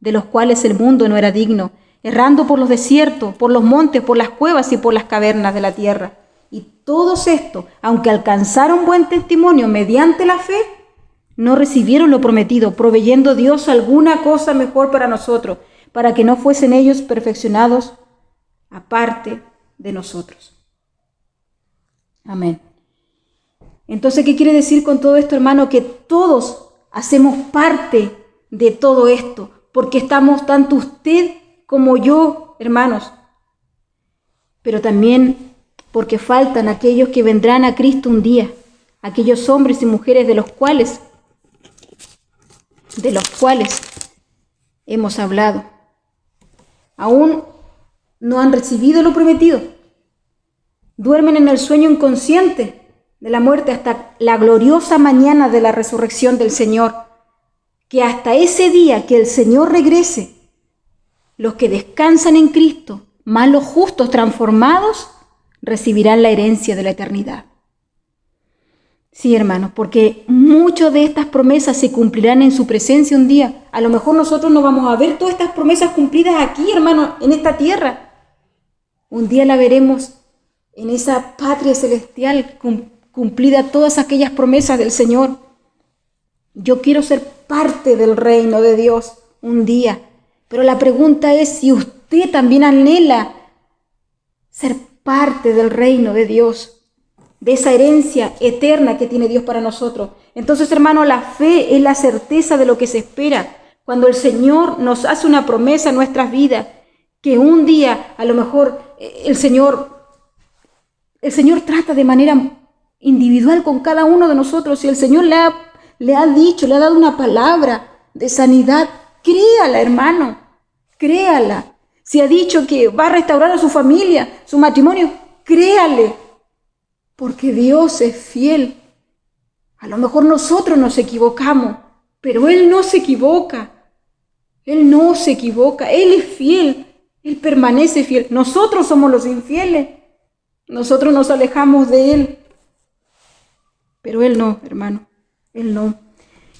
de los cuales el mundo no era digno, errando por los desiertos, por los montes, por las cuevas y por las cavernas de la tierra. Y todos estos, aunque alcanzaron buen testimonio mediante la fe, no recibieron lo prometido, proveyendo Dios alguna cosa mejor para nosotros, para que no fuesen ellos perfeccionados aparte de nosotros. Amén. Entonces, ¿qué quiere decir con todo esto, hermano? Que todos hacemos parte de todo esto, porque estamos tanto usted como yo, hermanos, pero también porque faltan aquellos que vendrán a Cristo un día, aquellos hombres y mujeres de los cuales hemos hablado. Aún no han recibido lo prometido. Duermen en el sueño inconsciente de la muerte hasta la gloriosa mañana de la resurrección del Señor. Que hasta ese día que el Señor regrese, los que descansan en Cristo, más los justos transformados, recibirán la herencia de la eternidad. Sí, hermanos, porque muchas de estas promesas se cumplirán en su presencia un día. A lo mejor nosotros no vamos a ver todas estas promesas cumplidas aquí, hermanos, en esta tierra. Un día la veremos en esa patria celestial, cumplida todas aquellas promesas del Señor. Yo quiero ser parte del reino de Dios un día. Pero la pregunta es si usted también anhela ser parte del reino de Dios, de esa herencia eterna que tiene Dios para nosotros. Entonces, hermano, la fe es la certeza de lo que se espera. Cuando el Señor nos hace una promesa en nuestras vidas, que un día a lo mejor el Señor trata de manera individual con cada uno de nosotros. Si el Señor le ha dicho, le ha dado una palabra de sanidad, créala, hermano, créala. Si ha dicho que va a restaurar a su familia, su matrimonio, créale, porque Dios es fiel. A lo mejor nosotros nos equivocamos, pero Él no se equivoca. Él no se equivoca, Él es fiel, Él permanece fiel. Nosotros somos los infieles, nosotros nos alejamos de Él, pero Él no, hermano, Él no.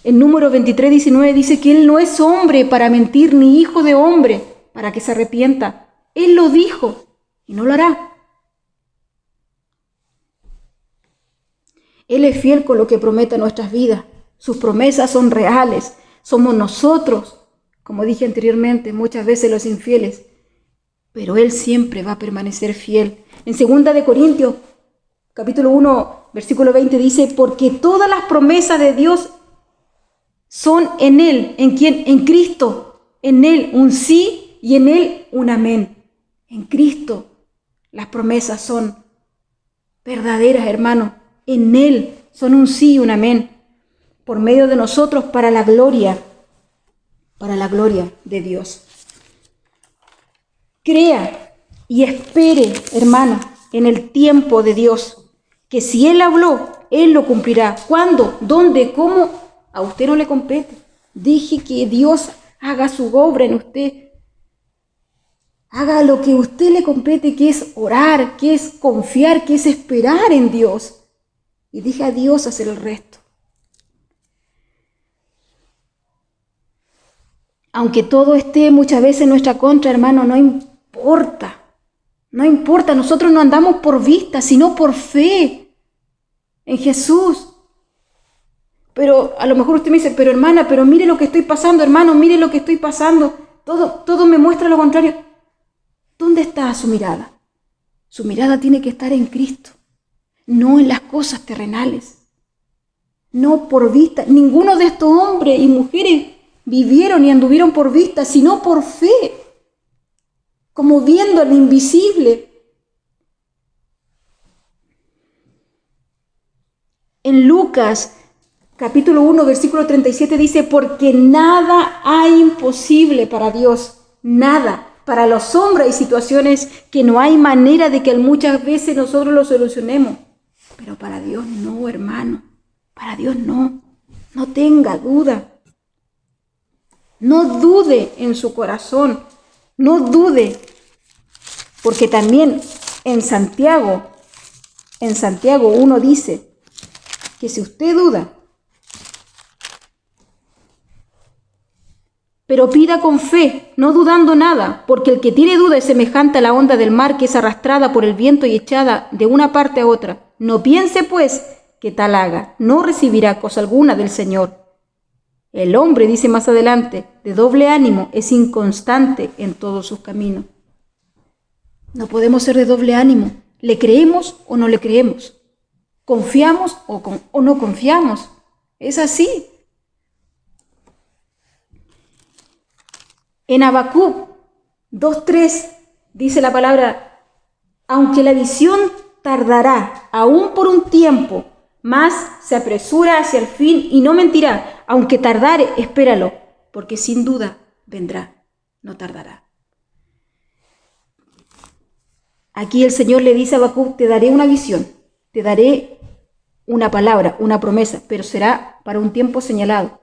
En Números 23:19 dice que Él no es hombre para mentir, ni hijo de hombre para que se arrepienta. Él lo dijo y no lo hará. Él es fiel con lo que promete a nuestras vidas. Sus promesas son reales. Somos nosotros, como dije anteriormente, muchas veces los infieles, pero Él siempre va a permanecer fiel. En 2 Corintios, capítulo 1, versículo 20 dice, porque todas las promesas de Dios son en Él. ¿En quién? En Cristo. En Él un sí y en Él un amén. En Cristo las promesas son verdaderas, hermano. En Él son un sí y un amén. Por medio de nosotros para la gloria de Dios. Crea y espere, hermano, en el tiempo de Dios, que si Él habló, Él lo cumplirá. ¿Cuándo? ¿Dónde? ¿Cómo? A usted no le compete. Deje que Dios haga su obra en usted. Haga lo que a usted le compete, que es orar, que es confiar, que es esperar en Dios. Y deje a Dios hacer el resto. Aunque todo esté muchas veces en nuestra contra, hermano, no importa. No importa, nosotros no andamos por vista, sino por fe en Jesús. Pero a lo mejor usted me dice, pero hermana, pero mire lo que estoy pasando, hermano, mire lo que estoy pasando. Todo me muestra lo contrario. ¿Dónde está su mirada? Su mirada tiene que estar en Cristo, no en las cosas terrenales. No por vista. Ninguno de estos hombres y mujeres vivieron y anduvieron por vista, sino por fe, como viendo al invisible. En Lucas, capítulo 1, versículo 37 dice, porque nada hay imposible para Dios, nada. Para los hombres hay situaciones que no hay manera de que muchas veces nosotros lo solucionemos. Pero para Dios no, hermano. Para Dios no. No tenga duda. No dude en su corazón. No dude. Porque también en Santiago 1 dice que si usted duda, pero pida con fe, no dudando nada, porque el que tiene duda es semejante a la onda del mar que es arrastrada por el viento y echada de una parte a otra. No piense, pues, que tal haga, no recibirá cosa alguna del Señor. El hombre, dice más adelante, de doble ánimo, es inconstante en todos sus caminos. No podemos ser de doble ánimo. ¿Le creemos o no le creemos? ¿Confiamos o no confiamos? Es así. En Habacuc 2:3 dice la palabra, aunque la visión tardará aún por un tiempo, mas se apresura hacia el fin y no mentirá. Aunque tardare, espéralo, porque sin duda vendrá, no tardará. Aquí el Señor le dice a Habacuc, te daré una visión, te daré una palabra, una promesa, pero será para un tiempo señalado.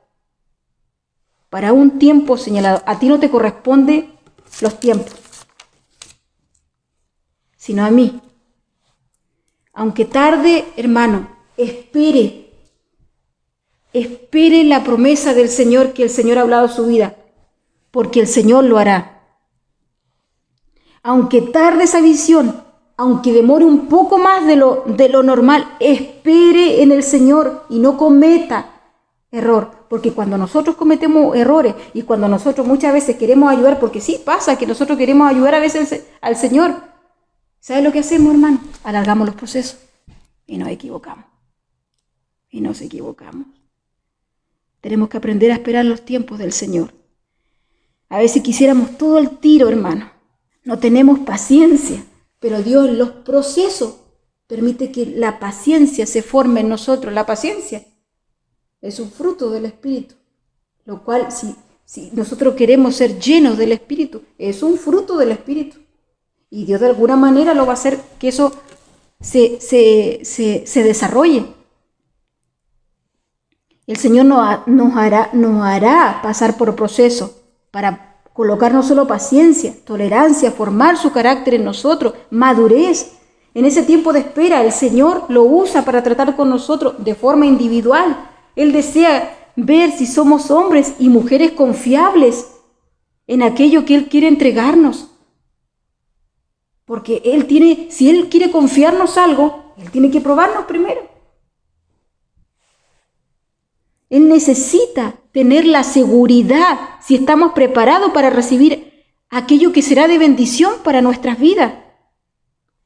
Para un tiempo señalado. A ti no te corresponde los tiempos, sino a mí. Aunque tarde, hermano, espere la promesa del Señor que el Señor ha hablado en su vida, porque el Señor lo hará. Aunque tarde esa visión, aunque demore un poco más de lo normal, espere en el Señor y no cometa error. Porque cuando nosotros cometemos errores y cuando nosotros muchas veces queremos ayudar, porque sí pasa que nosotros queremos ayudar a veces al Señor, ¿sabe lo que hacemos, hermano? Alargamos los procesos y nos equivocamos. Tenemos que aprender a esperar los tiempos del Señor. A veces quisiéramos todo al tiro, hermano. No tenemos paciencia, pero Dios en los procesos permite que la paciencia se forme en nosotros. La paciencia es un fruto del Espíritu, lo cual si nosotros queremos ser llenos del Espíritu, es un fruto del Espíritu. Y Dios de alguna manera lo va a hacer que eso se desarrolle. El Señor nos hará pasar por procesos para colocar no solo paciencia, tolerancia, formar su carácter en nosotros, madurez. En ese tiempo de espera, el Señor lo usa para tratar con nosotros de forma individual. Él desea ver si somos hombres y mujeres confiables en aquello que Él quiere entregarnos. Porque si Él quiere confiarnos algo, Él tiene que probarnos primero. Él necesita tener la seguridad si estamos preparados para recibir aquello que será de bendición para nuestras vidas.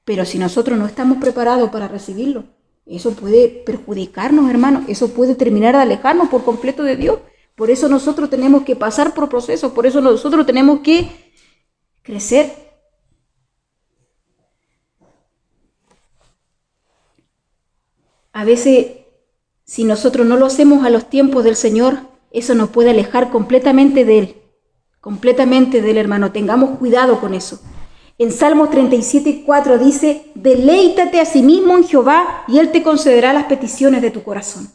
Pero si nosotros no estamos preparados para recibirlo, eso puede perjudicarnos, hermanos. Eso puede terminar de alejarnos por completo de Dios. Por eso nosotros tenemos que pasar por procesos. Por eso nosotros tenemos que crecer. A veces, si nosotros no lo hacemos a los tiempos del Señor, eso nos puede alejar completamente de Él, hermano. Tengamos cuidado con eso. En Salmos 37:4 dice, deleítate a sí mismo en Jehová y Él te concederá las peticiones de tu corazón.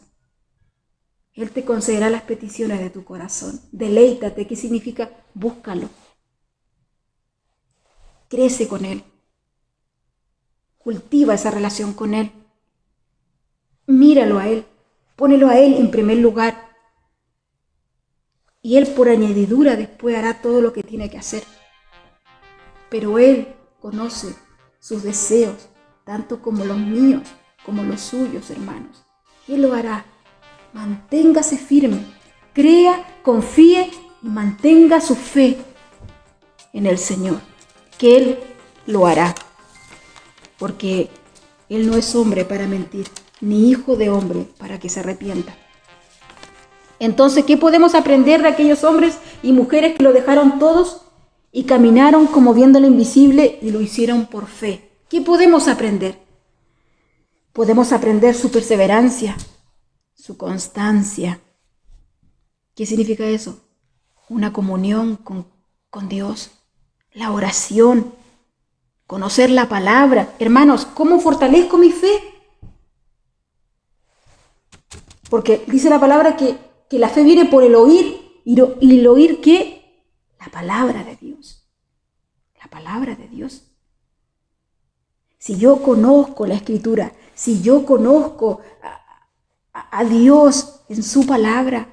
Él te concederá las peticiones de tu corazón. Deleítate, ¿qué significa? Búscalo. Crece con Él. Cultiva esa relación con Él. Míralo a Él. Pónelo a Él en primer lugar. Y Él por añadidura después hará todo lo que tiene que hacer. Pero Él conoce sus deseos, tanto como los míos, como los suyos, hermanos. Él lo hará. Manténgase firme, crea, confíe y mantenga su fe en el Señor, que Él lo hará. Porque Él no es hombre para mentir, ni hijo de hombre para que se arrepienta. Entonces, ¿qué podemos aprender de aquellos hombres y mujeres que lo dejaron todos y caminaron como viendo lo invisible y lo hicieron por fe? ¿Qué podemos aprender? Podemos aprender su perseverancia, su constancia. ¿Qué significa eso? Una comunión con Dios, la oración, conocer la palabra. Hermanos, ¿cómo fortalezco mi fe? Porque dice la palabra que la fe viene por el oír. ¿Y el oír qué? La palabra de Dios. La palabra de Dios. Si yo conozco la Escritura, si yo conozco a Dios en su palabra,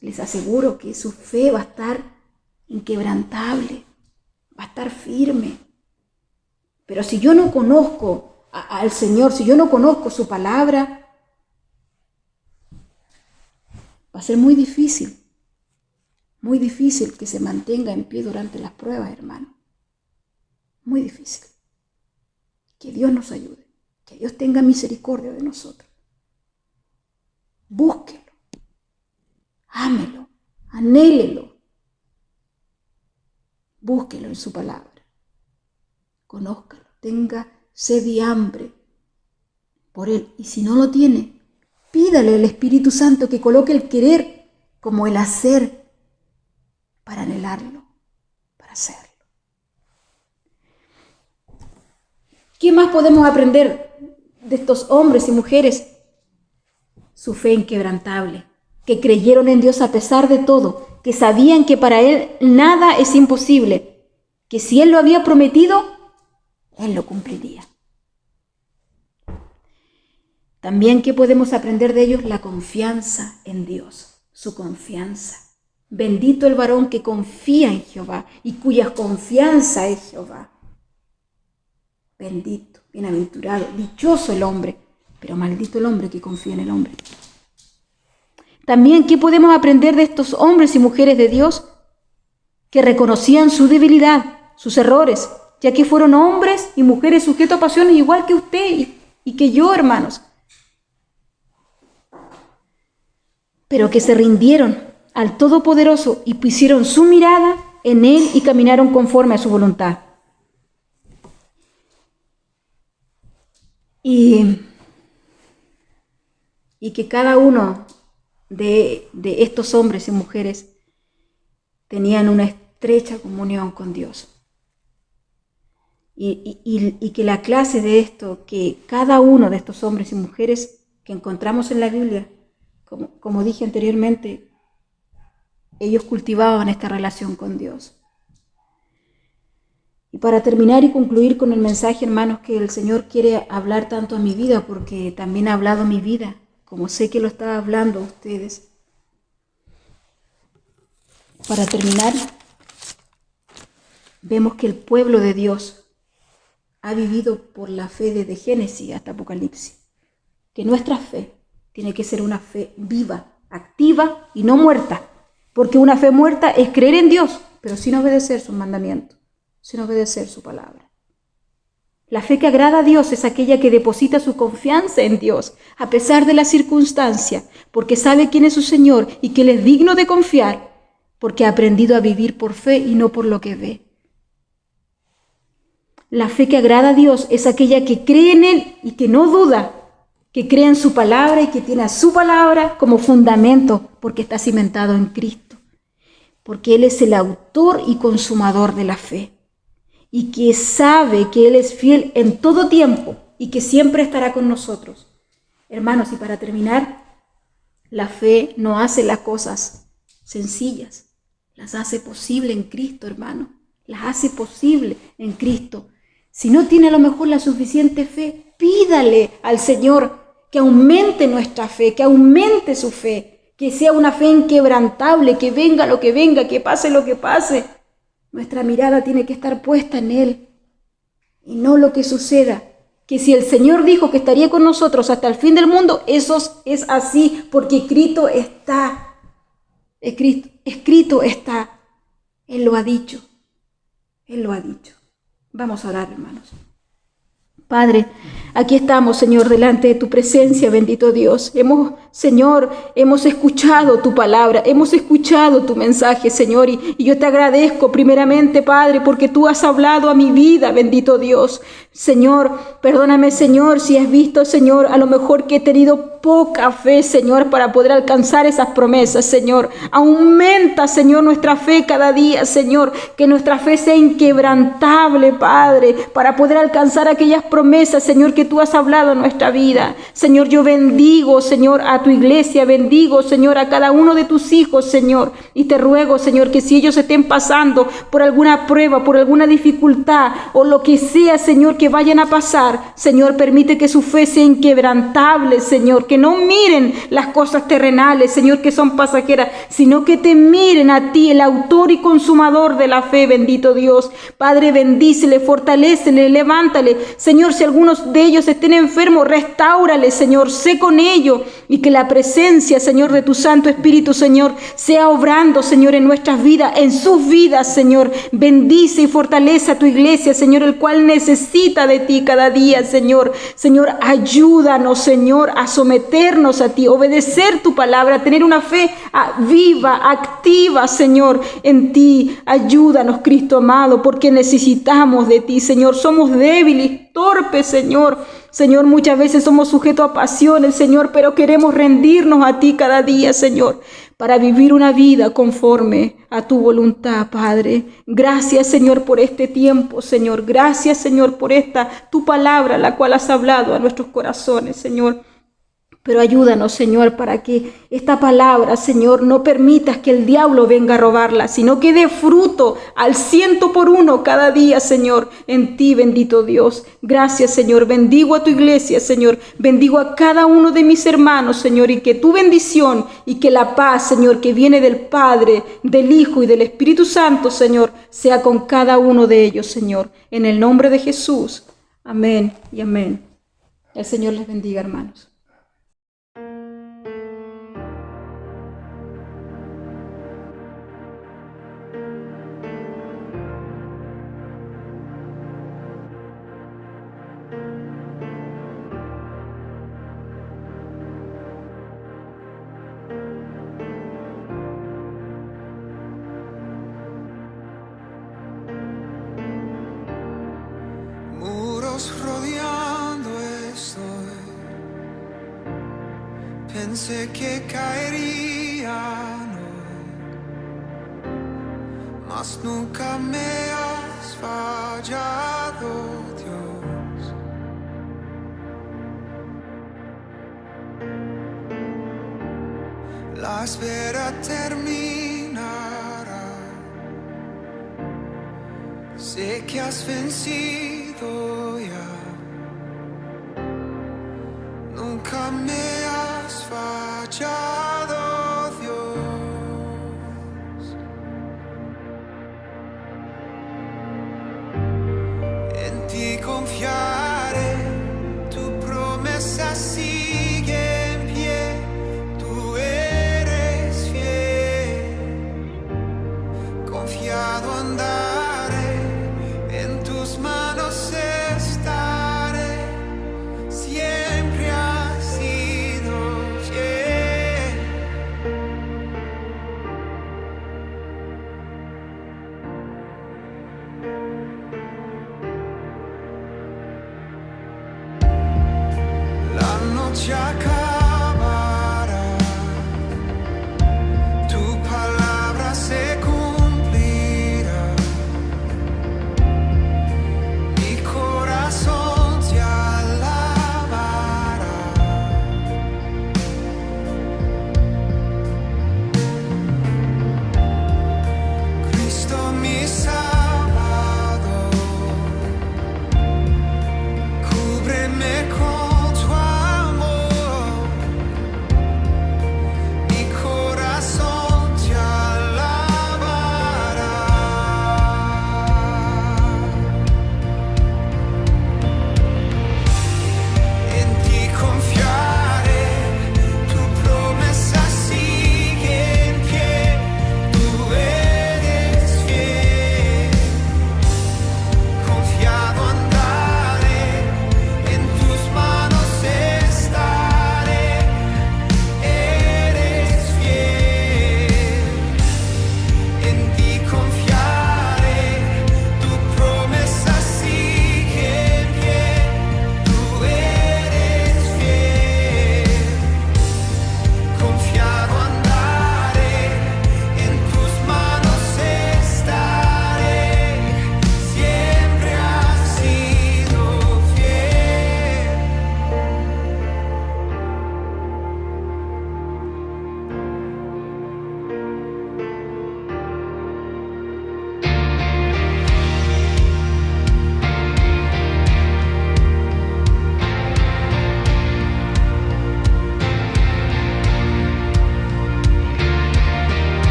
les aseguro que su fe va a estar inquebrantable, va a estar firme. Pero si yo no conozco al Señor, si yo no conozco su palabra, va a ser muy difícil que se mantenga en pie durante las pruebas, hermano. Muy difícil. Que Dios nos ayude, que Dios tenga misericordia de nosotros. Búsquelo, ámelo, anhélelo. Búsquelo en su palabra. Conózcalo, tenga sed y hambre por Él. Y si no lo tiene, pídale al Espíritu Santo que coloque el querer como el hacer para anhelarlo, para hacerlo. ¿Qué más podemos aprender de estos hombres y mujeres? Su fe inquebrantable, que creyeron en Dios a pesar de todo, que sabían que para Él nada es imposible, que si Él lo había prometido, Él lo cumpliría. También, ¿qué podemos aprender de ellos? La confianza en Dios, su confianza. Bendito el varón que confía en Jehová y cuya confianza es Jehová. Bendito, bienaventurado, dichoso el hombre, pero maldito el hombre que confía en el hombre. También, ¿qué podemos aprender de estos hombres y mujeres de Dios? Que reconocían su debilidad, sus errores, ya que fueron hombres y mujeres sujetos a pasiones igual que usted y que yo, hermanos. Pero que se rindieron al Todopoderoso y pusieron su mirada en Él y caminaron conforme a su voluntad. Y que cada uno de estos hombres y mujeres tenían una estrecha comunión con Dios. Y que la clase de esto, que cada uno de estos hombres y mujeres que encontramos en la Biblia, como dije anteriormente, ellos cultivaban esta relación con Dios. Y para terminar y concluir con el mensaje, hermanos, que el Señor quiere hablar tanto a mi vida, porque también ha hablado mi vida, como sé que lo está hablando a ustedes. Para terminar, vemos que el pueblo de Dios ha vivido por la fe desde Génesis hasta Apocalipsis. Que nuestra fe tiene que ser una fe viva, activa y no muerta. Porque una fe muerta es creer en Dios, pero sin obedecer sus mandamientos, sin obedecer su palabra. La fe que agrada a Dios es aquella que deposita su confianza en Dios, a pesar de la circunstancia, porque sabe quién es su Señor y que Él es digno de confiar, porque ha aprendido a vivir por fe y no por lo que ve. La fe que agrada a Dios es aquella que cree en Él y que no duda, que cree en su palabra y que tiene a su palabra como fundamento, porque está cimentado en Cristo, porque Él es el autor y consumador de la fe, y que sabe que Él es fiel en todo tiempo y que siempre estará con nosotros. Hermanos, y para terminar, la fe no hace las cosas sencillas, las hace posible en Cristo, hermano, las hace posible en Cristo. Si no tiene a lo mejor la suficiente fe, pídale al Señor que aumente nuestra fe, que aumente su fe, que sea una fe inquebrantable, que venga lo que venga, que pase lo que pase. Nuestra mirada tiene que estar puesta en Él y no lo que suceda. Que si el Señor dijo que estaría con nosotros hasta el fin del mundo, eso es así, porque escrito está. Escrito está. Él lo ha dicho. Él lo ha dicho. Vamos a orar, hermanos. Padre, aquí estamos, Señor, delante de tu presencia, bendito Dios. Hemos Señor, hemos escuchado tu palabra, hemos escuchado tu mensaje, Señor, y yo te agradezco primeramente, Padre, porque tú has hablado a mi vida, bendito Dios. Señor, perdóname, Señor, si has visto, Señor, a lo mejor que he tenido poca fe, Señor, para poder alcanzar esas promesas, Señor. Aumenta, Señor, nuestra fe cada día, Señor, que nuestra fe sea inquebrantable, Padre, para poder alcanzar aquellas promesas, Señor, que tú has hablado en nuestra vida. Señor, yo bendigo, Señor, a tu iglesia, bendigo, Señor, a cada uno de tus hijos, Señor, y te ruego, Señor, que si ellos estén pasando por alguna prueba, por alguna dificultad o lo que sea, Señor, que vayan a pasar, Señor, permite que su fe sea inquebrantable, Señor, que no miren las cosas terrenales, Señor, que son pasajeras, sino que te miren a ti, el autor y consumador de la fe, bendito Dios. Padre, bendícele, fortalécele, levántale, Señor, si algunos de ellos estén enfermos, restáurale, Señor, sé con ellos, y que la presencia, Señor, de tu Santo Espíritu, Señor, sea obrando, Señor, en nuestras vidas, en sus vidas, Señor. Bendice y fortalece a tu iglesia, Señor, el cual necesita de ti cada día, Señor. Señor, ayúdanos, Señor, a someternos a ti, obedecer tu palabra, tener una fe viva, activa, Señor, en ti. Ayúdanos, Cristo amado, porque necesitamos de ti, Señor. Somos débiles, torpes, Señor. Señor, muchas veces somos sujetos a pasiones, Señor, pero queremos rendirnos a ti cada día, Señor, para vivir una vida conforme a tu voluntad, Padre. Gracias, Señor, por este tiempo, Señor. Gracias, Señor, por tu palabra, la cual has hablado a nuestros corazones, Señor. Pero ayúdanos, Señor, para que esta palabra, Señor, no permitas que el diablo venga a robarla, sino que dé fruto al 100 por 1 cada día, Señor, en ti, bendito Dios. Gracias, Señor. Bendigo a tu iglesia, Señor. Bendigo a cada uno de mis hermanos, Señor, y que tu bendición y que la paz, Señor, que viene del Padre, del Hijo y del Espíritu Santo, Señor, sea con cada uno de ellos, Señor. En el nombre de Jesús. Amén y amén. El Señor les bendiga, hermanos. Rodeando estoy, pensé que caerían hoy, mas nunca me has fallado, Dios. La espera terminará, sé que has vencido ya. Nunca me has fallado, Dios. En ti confiaré, tu promesa sigue en pie, tú eres fiel. Confiado andaré, en tus manos estaré, siempre has sido fiel.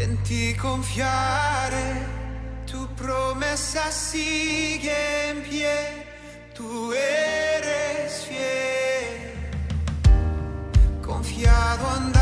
en ti confiaré, tu promesa sigue en pie, tú eres fiel, confiado andar.